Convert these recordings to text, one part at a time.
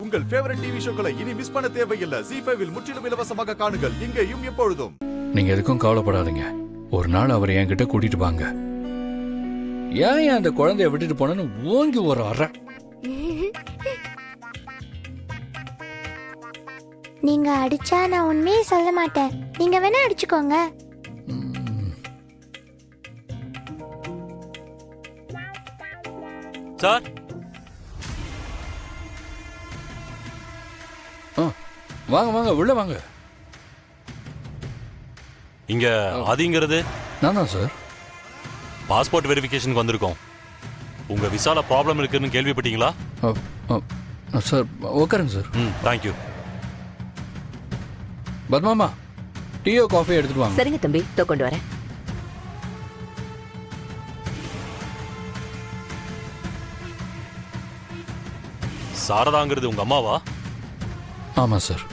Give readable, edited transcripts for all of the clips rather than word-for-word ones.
உங்கள் favourite TV ஷோக்களை இனி miss பண்ண தேவையில்லை. ZEE5 இல் முற்றிலும் இலவசமாக காணுங்கள். இங்கேயும் எப்பொழுதும். நீங்க எதுக்கும் கவலைப்படாதீங்க. ஒரு நாள் அவரை என்கிட்ட கூட்டிட்டு வாங்க. ஏன் அந்த குழந்தைய விட்டுட்டு போனேன்னு ஓங்கி ஒரு அற. நீங்க அடிச்சா நான் உண்மையே சொல்ல மாட்டேன். நீங்க வேணா அடிச்சுக்கோங்க. சார், வாங்க வாங்க உள்ள வாங்க. இங்க ஆதிங்கிறது நான் தான் சார். பாஸ்போர்ட் வெரிஃபிகேஷனுக்கு வந்திருக்கோம். உங்க விசால ப்ராப்ளம் இருக்குன்னு கேள்விப்பட்டீங்களா? சார் உட்காருங்க சார். தேங்க்யூ. பத்மாமா டீயோ காஃபி எடுத்துட்டு வாங்க. சரிங்க தம்பி, கொண்டு வரேன். சாரதாங்கிறது உங்க அம்மாவா? ஆமா சார்.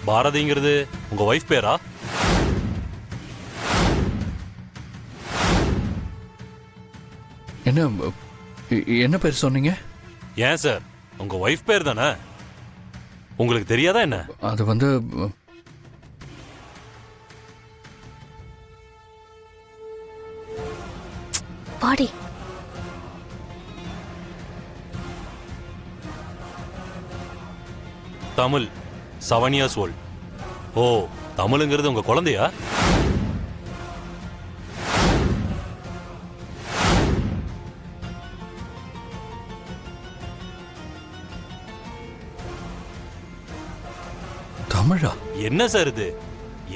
பாரதிங்கிறது உங்க வைஃப் பேரா? என்ன என்ன பேர் சொன்னீங்க? ஏன் சார், உங்க வைஃப் பேர் தானே, உங்களுக்கு தெரியாதா என்ன? அது வந்து பாடி தமிழ் 7 years old. ஓ, தமிழுங்கிறது உங்க குழந்தையா? தமிழா? என்ன சார் இது,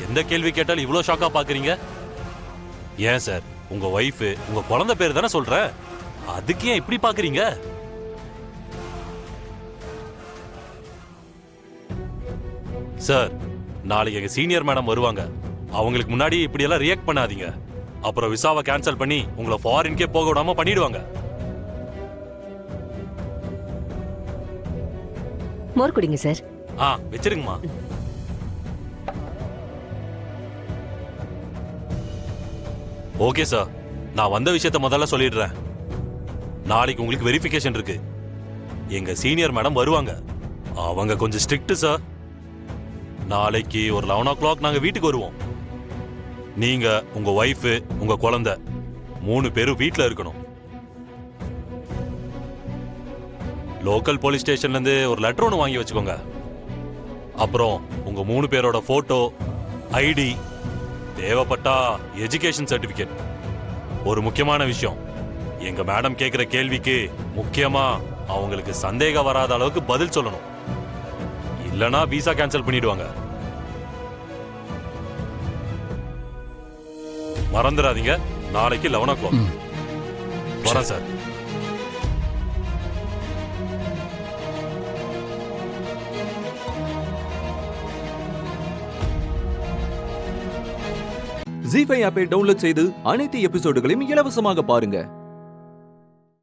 எந்த கேள்வி கேட்டாலும் இவ்வளவு ஷாக்கா பாக்குறீங்க? ஏன் சார், உங்க வைஃப் உங்க குழந்தை பேர் தானே சொல்றேன், அதுக்கு ஏன் இப்படி பாக்குறீங்க? சார், நாளைக்கு எங்க சீனியர் மேடம் வருவாங்க. அவங்களுக்கு முன்னாடி இப்படி எல்லாம் ரியாக்ட் பண்ணாதீங்க. அப்புறம் விசாவை கேன்சல் பண்ணி உங்களை ஃபாரின்கே போக விடாம பண்ணிடுவாங்க. மோர் குடிங்க சார். வச்சிருங்கம்மா. ஓகே சார், நான் வந்த விஷயத்த முதல்ல சொல்லிடுறேன். நாளைக்கு உங்களுக்கு வெரிஃபிகேஷன் இருக்கு. எங்க சீனியர் மேடம் வருவாங்க. அவங்க கொஞ்சம் ஸ்ட்ரிக்ட் சார். நாளைக்கு ஒரு 11 o'clock நாங்க வீட்டுக்கு வருவோம். நீங்க, உங்க வைஃப், உங்க குழந்தை 3 பேரும் வீட்ல இருக்கணும். லோக்கல் போலீஸ் ஸ்டேஷன்ல இருந்து ஒரு லெட்டர் ஒன்று வாங்கி வச்சுக்கோங்க. அப்புறம் உங்க 3 பேரோட போட்டோ, ஐடி, தேவைப்பட்டா எஜுகேஷன் சர்டிபிகேட். ஒரு முக்கியமான விஷயம், எங்க மேடம் கேட்கிற கேள்விக்கு முக்கியமா அவங்களுக்கு சந்தேகம் வராத அளவுக்கு பதில் சொல்லணும். இல்லனா விசா கேன்சல் பண்ணிடுவாங்க. மறந்துடாதீங்க, நாளைக்கு 11 o'clock வரேன் சார். ZEE5 ஆப்பை டவுன்லோட் செய்து அனைத்து எபிசோடுகளையும் இலவசமாக பாருங்க.